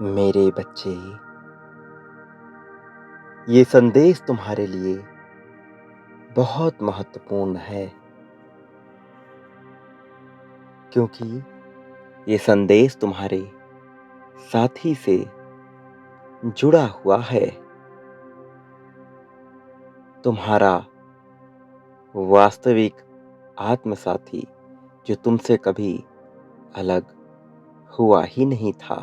मेरे बच्चे, ये संदेश तुम्हारे लिए बहुत महत्वपूर्ण है क्योंकि ये संदेश तुम्हारे साथी से जुड़ा हुआ है। तुम्हारा वास्तविक आत्मसाथी जो तुमसे कभी अलग हुआ ही नहीं था,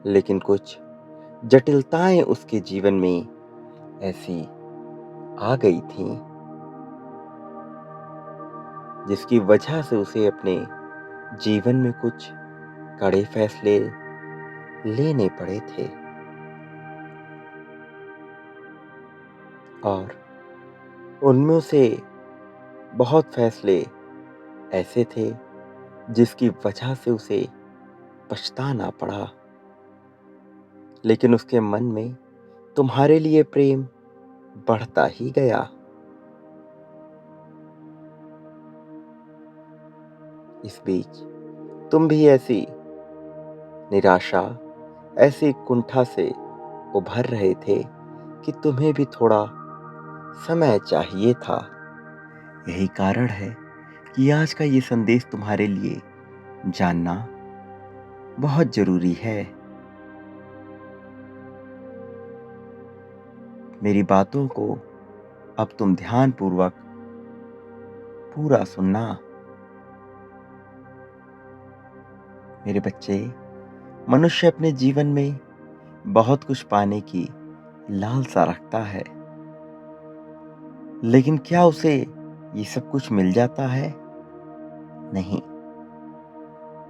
लेकिन कुछ जटिलताएं उसके जीवन में ऐसी आ गई थीं जिसकी वजह से उसे अपने जीवन में कुछ कड़े फैसले लेने पड़े थे। और उनमें से बहुत फैसले ऐसे थे जिसकी वजह से उसे पछताना पड़ा, लेकिन उसके मन में तुम्हारे लिए प्रेम बढ़ता ही गया। इस बीच तुम भी ऐसी निराशा, ऐसी कुंठा से उभर रहे थे कि तुम्हें भी थोड़ा समय चाहिए था। यही कारण है कि आज का ये संदेश तुम्हारे लिए जानना बहुत जरूरी है। मेरी बातों को अब तुम ध्यानपूर्वक पूरा सुनना। मेरे बच्चे, मनुष्य अपने जीवन में बहुत कुछ पाने की लालसा रखता है, लेकिन क्या उसे ये सब कुछ मिल जाता है? नहीं।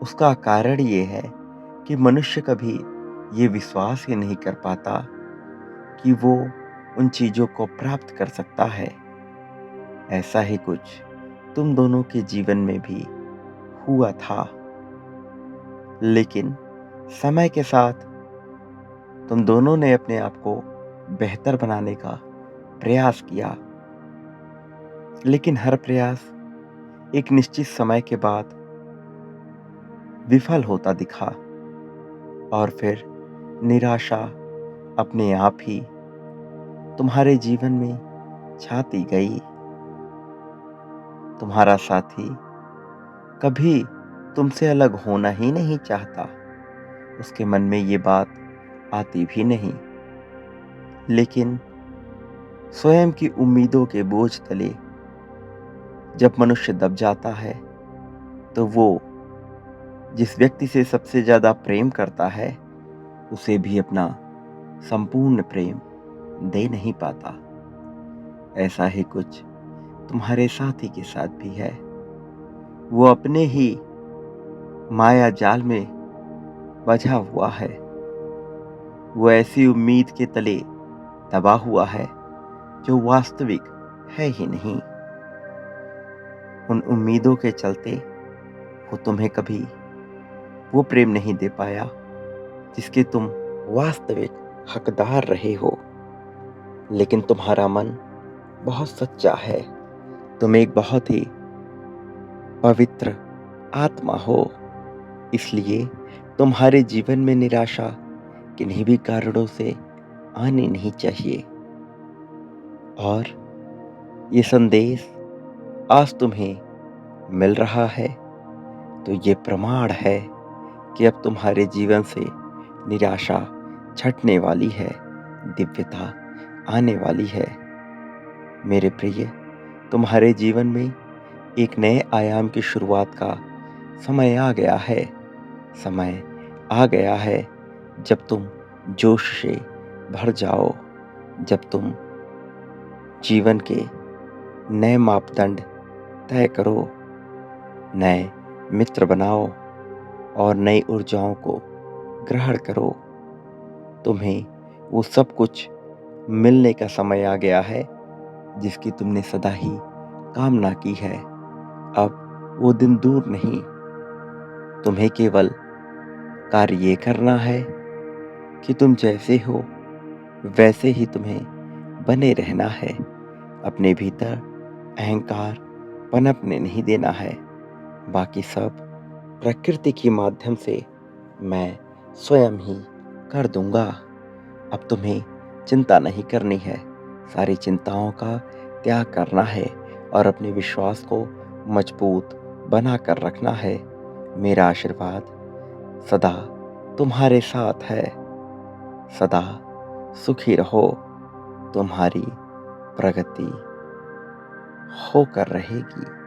उसका कारण ये है कि मनुष्य कभी ये विश्वास ही नहीं कर पाता कि वो उन चीजों को प्राप्त कर सकता है। ऐसा ही कुछ तुम दोनों के जीवन में भी हुआ था, लेकिन समय के साथ तुम दोनों ने अपने आप को बेहतर बनाने का प्रयास किया, लेकिन हर प्रयास एक निश्चित समय के बाद विफल होता दिखा और फिर निराशा अपने आप ही तुम्हारे जीवन में छाती गई। तुम्हारा साथी कभी तुमसे अलग होना ही नहीं चाहता, उसके मन में ये बात आती भी नहीं, लेकिन स्वयं की उम्मीदों के बोझ तले जब मनुष्य दब जाता है तो वो जिस व्यक्ति से सबसे ज्यादा प्रेम करता है उसे भी अपना संपूर्ण प्रेम दे नहीं पाता। ऐसा ही कुछ तुम्हारे साथी के साथ भी है। वो अपने ही माया जाल में बझा हुआ है। वो ऐसी उम्मीद के तले दबा हुआ है जो वास्तविक है ही नहीं। उन उम्मीदों के चलते वो तुम्हें कभी वो प्रेम नहीं दे पाया जिसके तुम वास्तविक हकदार रहे हो। लेकिन तुम्हारा मन बहुत सच्चा है। तुम एक बहुत ही पवित्र आत्मा हो, इसलिए तुम्हारे जीवन में निराशा किन्हीं भी कारणों से आनी नहीं चाहिए। और ये संदेश आज तुम्हें मिल रहा है तो ये प्रमाण है कि अब तुम्हारे जीवन से निराशा छटने वाली है, दिव्यता आने वाली है। मेरे प्रिय, तुम्हारे जीवन में एक नए आयाम की शुरुआत का समय आ गया है। समय आ गया है जब तुम जोश से भर जाओ, जब तुम जीवन के नए मापदंड तय करो, नए मित्र बनाओ और नई ऊर्जाओं को ग्रहण करो। तुम्हें वो सब कुछ मिलने का समय आ गया है जिसकी तुमने सदा ही कामना की है। अब वो दिन दूर नहीं। तुम्हें केवल कार्य ये करना है कि तुम जैसे हो वैसे ही तुम्हें बने रहना है। अपने भीतर अहंकार पनपने नहीं देना है। बाकी सब प्रकृति के माध्यम से मैं स्वयं ही कर दूंगा। अब तुम्हें चिंता नहीं करनी है। सारी चिंताओं का त्याग करना है और अपने विश्वास को मजबूत बना कर रखना है। मेरा आशीर्वाद सदा तुम्हारे साथ है। सदा सुखी रहो। तुम्हारी प्रगति होकर रहेगी।